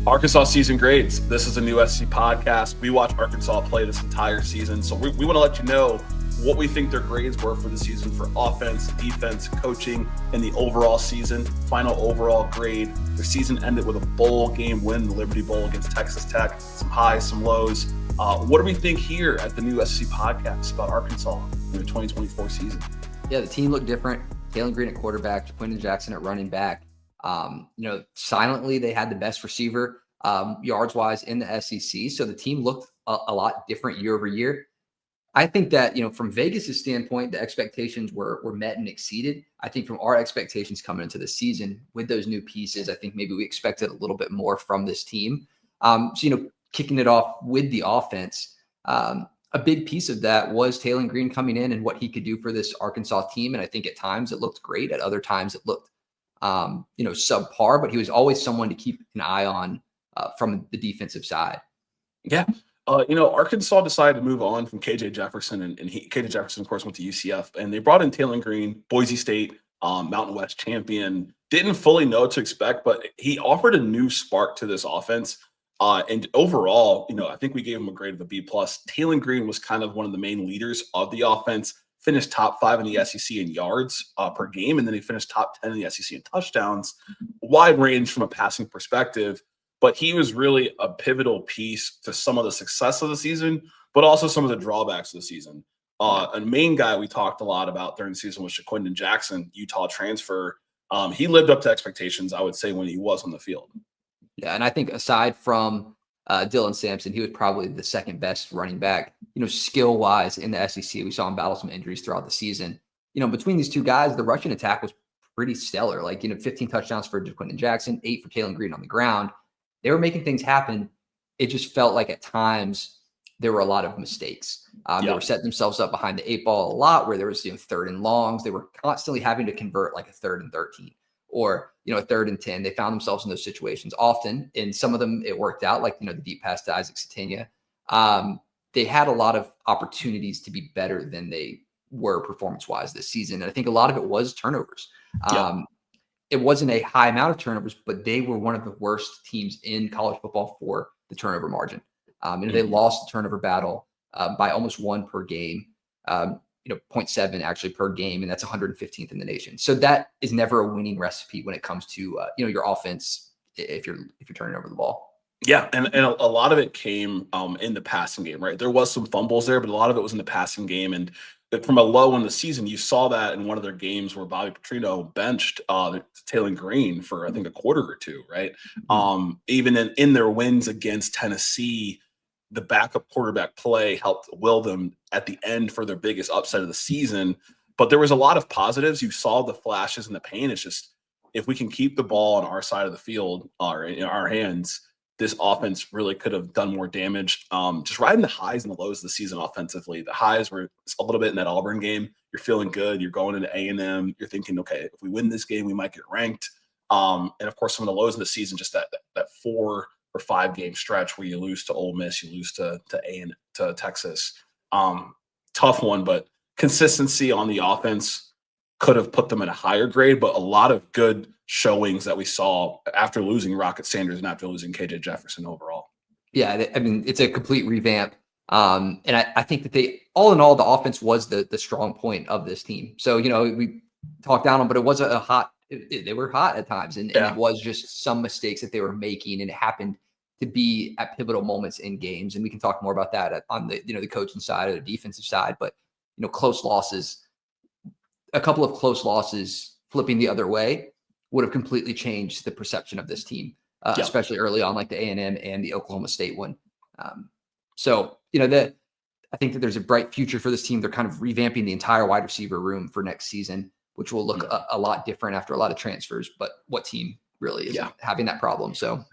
Arkansas season grades. This is a new SC podcast. We watch Arkansas play this entire season. So we want to let you know what we think their grades were for the season for offense, defense, coaching, and the overall season. Final overall grade. The season ended with a bowl game win, the Liberty Bowl against Texas Tech. Some highs, some lows. What do we think here at the new SC podcast about Arkansas in the 2024 season? Yeah, the team looked different. Taylen Green at quarterback, Quentin Jackson at running back. Silently, they had the best receiver yards-wise in the SEC. So the team looked a lot different year over year. I think that, from Vegas' standpoint, the expectations were met and exceeded. I think from our expectations coming into the season with those new pieces, I think maybe we expected a little bit more from this team. Kicking it off with the offense, a big piece of that was Taylen Green coming in and what he could do for this Arkansas team. And I think at times it looked great. At other times it looked, subpar, but he was always someone to keep an eye on from the defensive side. Yeah. Arkansas decided to move on from KJ Jefferson, and KJ Jefferson, of course, went to UCF, and they brought in Taylen Green, Boise State, Mountain West champion. Didn't fully know what to expect, but he offered a new spark to this offense. And overall, I think we gave him a grade of a B+. Taylen Green was kind of one of the main leaders of the offense, finished top 5 in the SEC in yards per game, and then he finished top 10 in the SEC in touchdowns. Wide range from a passing perspective, but he was really a pivotal piece to some of the success of the season, but also some of the drawbacks of the season. A main guy we talked a lot about during the season was Quentin Jackson, Utah transfer. He lived up to expectations, I would say, when he was on the field. Yeah, and I think aside from Dylan Sampson, he was probably the second best running back, skill-wise in the SEC. We saw him battle some injuries throughout the season. Between these two guys, the rushing attack was pretty stellar. 15 touchdowns for Quentin Jackson, 8 for Taylen Green on the ground. They were making things happen. It just felt like at times there were a lot of mistakes. They were setting themselves up behind the 8 ball a lot, where there was third and longs. They were constantly having to convert like a 3rd and 13 or a 3rd and 10. They found themselves in those situations often. In some of them, it worked out, like the deep pass to Isaac Satania. They had a lot of opportunities to be better than they were performance-wise this season. And I think a lot of it was turnovers. It wasn't a high amount of turnovers, but they were one of the worst teams in college football for the turnover margin. They lost the turnover battle by almost 1 per game, 0.7 actually per game, and that's 115th in the nation. So that is never a winning recipe when it comes to your offense if you're turning over the ball. Yeah, and a lot of it came in the passing game, right? There was some fumbles there, but a lot of it was in the passing game. And from a low in the season, you saw that in one of their games where Bobby Petrino benched Taylen Green for, I think, a quarter or two, right? Mm-hmm. Even in their wins against Tennessee, the backup quarterback play helped will them at the end for their biggest upset of the season. But there was a lot of positives. You saw the flashes and the pain. It's just, if we can keep the ball on our side of the field or in our hands, this offense really could have done more damage. Just riding the highs and the lows of the season offensively. The highs were a little bit in that Auburn game. You're feeling good. You're going into A&M. You're thinking, okay, if we win this game, we might get ranked. And of course, some of the lows in the season, just that 4 or 5 game stretch where you lose to Ole Miss, you lose to Texas. Tough one, but consistency on the offense could have put them at a higher grade, but a lot of good showings that we saw after losing Rocket Sanders and after losing KJ Jefferson overall. Yeah, I mean, it's a complete revamp. And I think that they, all in all, the offense was the strong point of this team. So, we talked down on, but it was a hot, they were hot at times. And it was just some mistakes that they were making. And it happened to be at pivotal moments in games. And we can talk more about that on the, the coaching side or the defensive side. But, close losses, a couple of close losses flipping the other way would have completely changed the perception of this team, especially early on, like the A&M and the Oklahoma State one. So, I think that there's a bright future for this team. They're kind of revamping the entire wide receiver room for next season, which will look a lot different after a lot of transfers. But what team really is having that problem? So,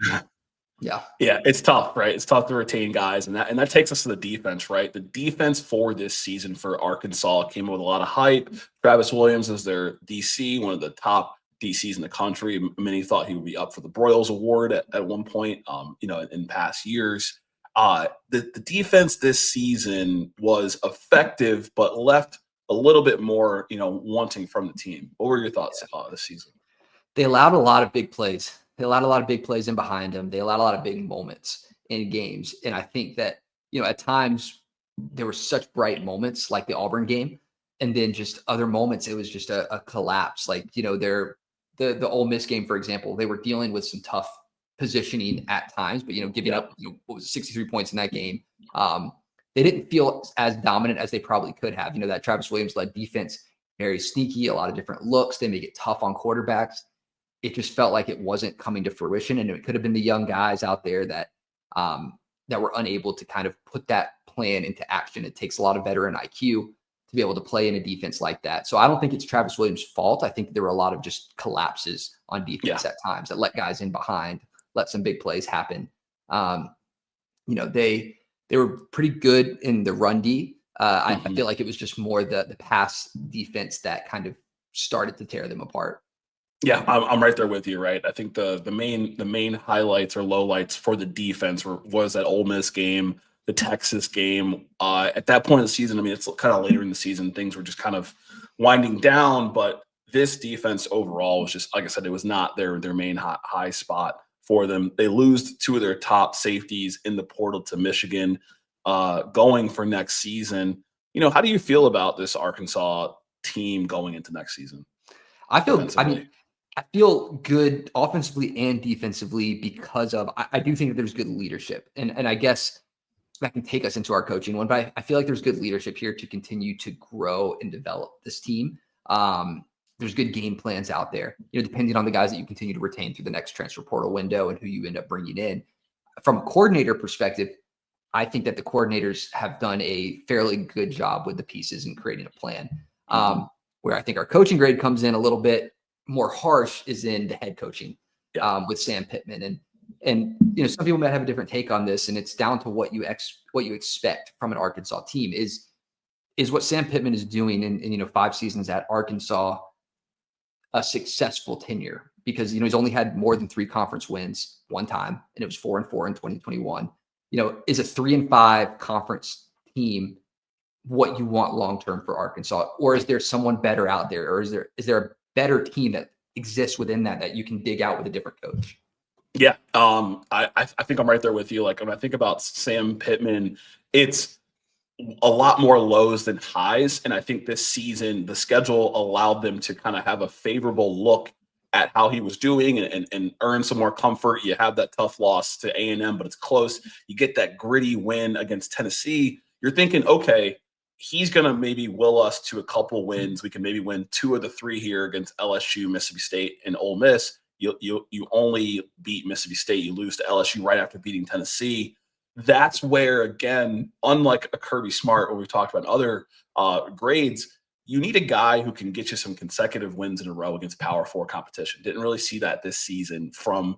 yeah, it's tough, right? It's tough to retain guys, and that takes us to the defense, right? The defense for this season for Arkansas came with a lot of hype. Travis Williams is their DC, one of the top DCs in the country. Many thought he would be up for the Broyles Award at one point, in past years. The defense this season was effective, but left a little bit more, wanting from the team. What were your thoughts this season? They allowed a lot of big plays They allowed a lot of big plays in behind them. They allowed a lot of big moments in games. And I think that, at times there were such bright moments like the Auburn game. And then just other moments, it was just a collapse. Like, the Ole Miss game, for example, they were dealing with some tough positioning at times, but, giving up, what was it, 63 points in that game. They didn't feel as dominant as they probably could have. That Travis Williams led defense, very sneaky, a lot of different looks. They make it tough on quarterbacks. It just felt like it wasn't coming to fruition. And it could have been the young guys out there that were unable to kind of put that plan into action. It takes a lot of veteran IQ to be able to play in a defense like that. So I don't think it's Travis Williams' fault. I think there were a lot of just collapses on defense at times that let guys in behind, let some big plays happen. They were pretty good in the run D. I feel like it was just more the pass defense that kind of started to tear them apart. Yeah, I'm right there with you. Right, I think the main highlights or lowlights for the defense was that Ole Miss game, the Texas game. At that point in the season, I mean, it's kind of later in the season, things were just kind of winding down. But this defense overall was just, like I said, it was not their main high spot for them. They lose two of their top safeties in the portal to Michigan, going for next season. How do you feel about this Arkansas team going into next season? I feel good offensively and defensively because of I do think that there's good leadership. And I guess that can take us into our coaching one, but I feel like there's good leadership here to continue to grow and develop this team. There's good game plans out there, depending on the guys that you continue to retain through the next transfer portal window and who you end up bringing in. From a coordinator perspective, I think that the coordinators have done a fairly good job with the pieces and creating a plan. Where I think our coaching grade comes in a little bit more harsh is in the head coaching with Sam Pittman. And some people might have a different take on this, and it's down to what you expect from an Arkansas team. Is what Sam Pittman is doing in 5 seasons at Arkansas a successful tenure? Because he's only had more than 3 conference wins one time, and it was 4-4 in 2021. Is a 3-5 conference team what you want long term for Arkansas, or is there someone better out there, or is there a better team that exists within that you can dig out with a different coach? Yeah, I think I'm right there with you. Like, when I think about Sam Pittman, it's a lot more lows than highs, and I think this season the schedule allowed them to kind of have a favorable look at how he was doing and earn some more comfort. You have that tough loss to A&M, but it's close. You get that gritty win against Tennessee. You're thinking, okay, he's going to maybe will us to a couple wins. We can maybe win 2 of the 3 here against LSU, Mississippi State, and Ole Miss. You only beat Mississippi State. You lose to LSU right after beating Tennessee. That's where, again, unlike a Kirby Smart, where we've talked about other grades, you need a guy who can get you some consecutive wins in a row against Power 4 competition. Didn't really see that this season from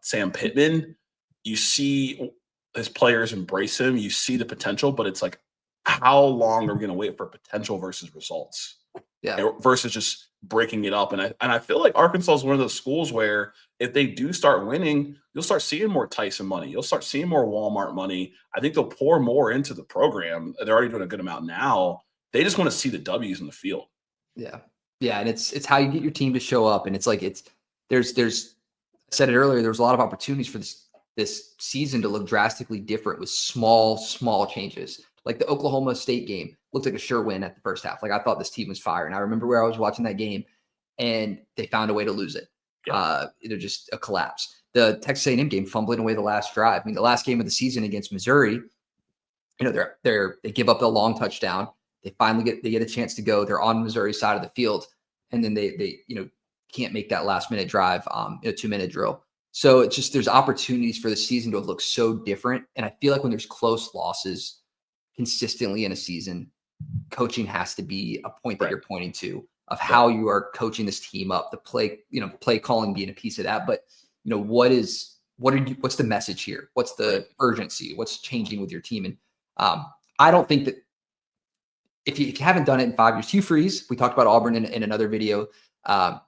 Sam Pittman. You see his players embrace him. You see the potential, but it's like, how long are we going to wait for potential versus results? Yeah. Versus just breaking it up. And I feel like Arkansas is one of those schools where if they do start winning, you'll start seeing more Tyson money. You'll start seeing more Walmart money. I think they'll pour more into the program. They're already doing a good amount now. They just want to see the W's in the field. Yeah. Yeah. And it's how you get your team to show up. And it's like, there's I said it earlier, there's a lot of opportunities for this season to look drastically different with small changes. Like the Oklahoma State game looked like a sure win at the first half. Like, I thought this team was firing. I remember where I was watching that game and they found a way to lose it. Yeah. They're just a collapse. The Texas A&M game, fumbling away the last drive. I mean, the last game of the season against Missouri, they give up the long touchdown. They finally get a chance to go. They're on Missouri's side of the field, and then they can't make that last minute drive, 2-minute drill. So it's just, there's opportunities for the season to look so different. And I feel like when there's close losses consistently in a season, coaching has to be a point that you're pointing to of how you are coaching this team up, the play calling being a piece of that. But what's the message here? What's the urgency? What's changing with your team? And I don't think that if you haven't done it in 5 years, Hugh Freeze, we talked about Auburn in another video, 2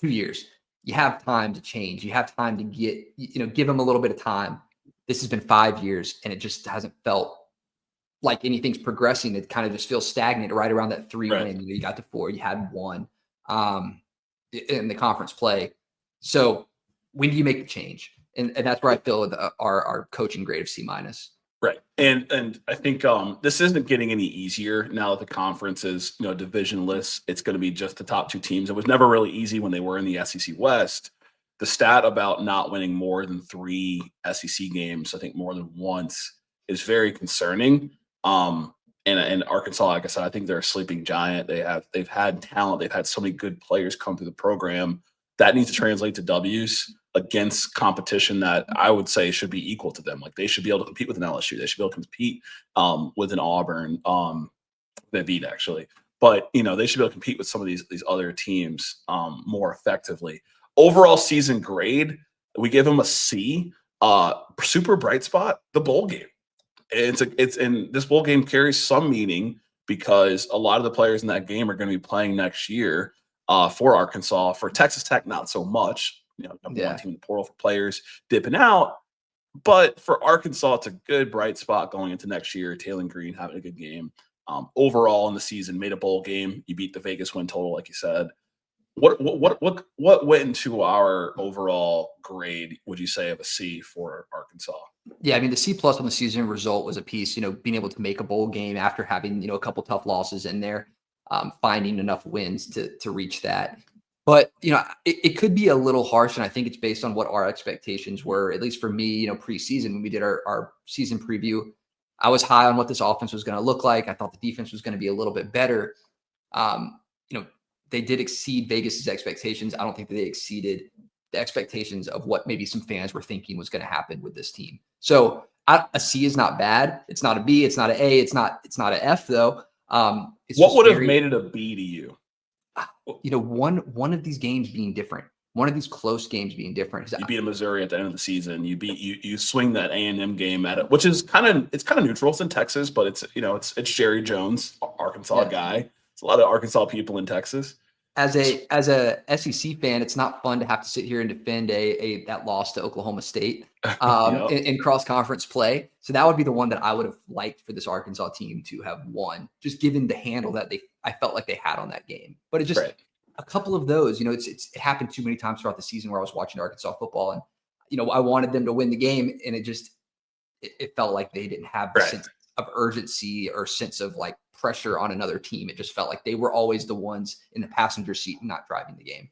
years, you have time to change. You have time to give them a little bit of time. This has been 5 years and it just hasn't felt like anything's progressing. It kind of just feels stagnant right around that 3 win. You got to 4, you had 1 in the conference play. So when do you make the change? And that's where I feel our coaching grade of C-. Right. And I think this isn't getting any easier now that the conference is, divisionless. It's going to be just the top two teams. It was never really easy when they were in the SEC West. The stat about not winning more than 3 SEC games, I think more than once, is very concerning. And Arkansas, like I said, I think they're a sleeping giant. They've had talent. They've had so many good players come through the program. That needs to translate to W's against competition that I would say should be equal to them. Like they should be able to compete with an LSU. They should be able to compete with an Auburn. They beat actually, but they should be able to compete with some of these other teams more effectively. Overall season grade, we give them a C. Super bright spot, the bowl game. And this bowl game carries some meaning because a lot of the players in that game are going to be playing next year for Arkansas. For Texas Tech, not so much. Number one team in the portal for players dipping out. But for Arkansas, it's a good bright spot going into next year. Taylen Green having a good game. Overall in the season, made a bowl game. You beat the Vegas win total, like you said. What went into our overall grade, would you say, of a C for Arkansas? Yeah, I mean, the C+ on the season result was a piece, being able to make a bowl game after having, a couple tough losses in there, finding enough wins to reach that. But, it could be a little harsh, and I think it's based on what our expectations were, at least for me, preseason, when we did our season preview. I was high on what this offense was going to look like. I thought the defense was going to be a little bit better. They did exceed Vegas's expectations. I don't think that they exceeded the expectations of what maybe some fans were thinking was going to happen with this team. So a C is not bad. It's not a B. It's not an A. It's not an F though. What would have made it a B to you? One of these games being different, one of these close games being different. You beat a Missouri at the end of the season. You swing that A&M game at it, which is kind of neutral. It's in Texas, but it's Jerry Jones, Arkansas guy. It's a lot of Arkansas people in Texas. As a SEC fan, it's not fun to have to sit here and defend that loss to Oklahoma State in cross conference play. So that would be the one that I would have liked for this Arkansas team to have won, just given the handle that I felt like they had on that game. But it just a couple of those, it happened too many times throughout the season where I was watching Arkansas football, and I wanted them to win the game, and it felt like they didn't have the sense of urgency or sense of like pressure on another team. It just felt like they were always the ones in the passenger seat, not driving the game.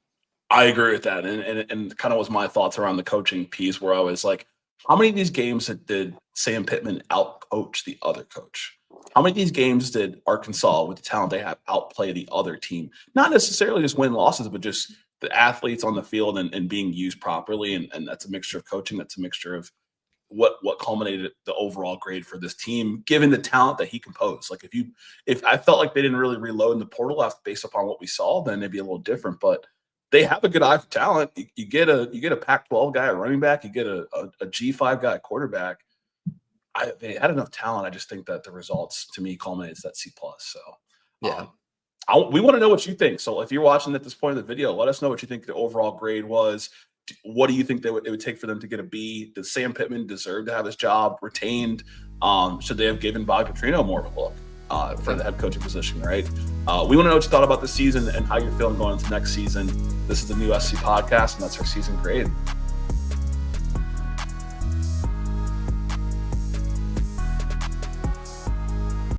I agree with that. And kind of was my thoughts around the coaching piece, where I was like, how many of these games did Sam Pittman out-coach the other coach? How many of these games did Arkansas, with the talent they have, outplay the other team? Not necessarily just win losses, but just the athletes on the field and being used properly. And that's a mixture of coaching. That's a mixture of what culminated the overall grade for this team, given the talent that he composed. Like if I felt like they didn't really reload in the portal based upon what we saw, then it'd be a little different. But they have a good eye for talent. You get a Pac-12 guy, a running back. You get a G5 guy, a quarterback. They had enough talent. I just think that the results, to me, culminates that C+. So we want to know what you think. So if you're watching at this point of the video, let us know what you think the overall grade was. What do you think it would take for them to get a B? Does Sam Pittman deserve to have his job retained? Should they have given Bobby Petrino more of a look for the head coaching position, right? We want to know what you thought about this season and how you're feeling going into next season. This is the new SC podcast, and that's our season grade.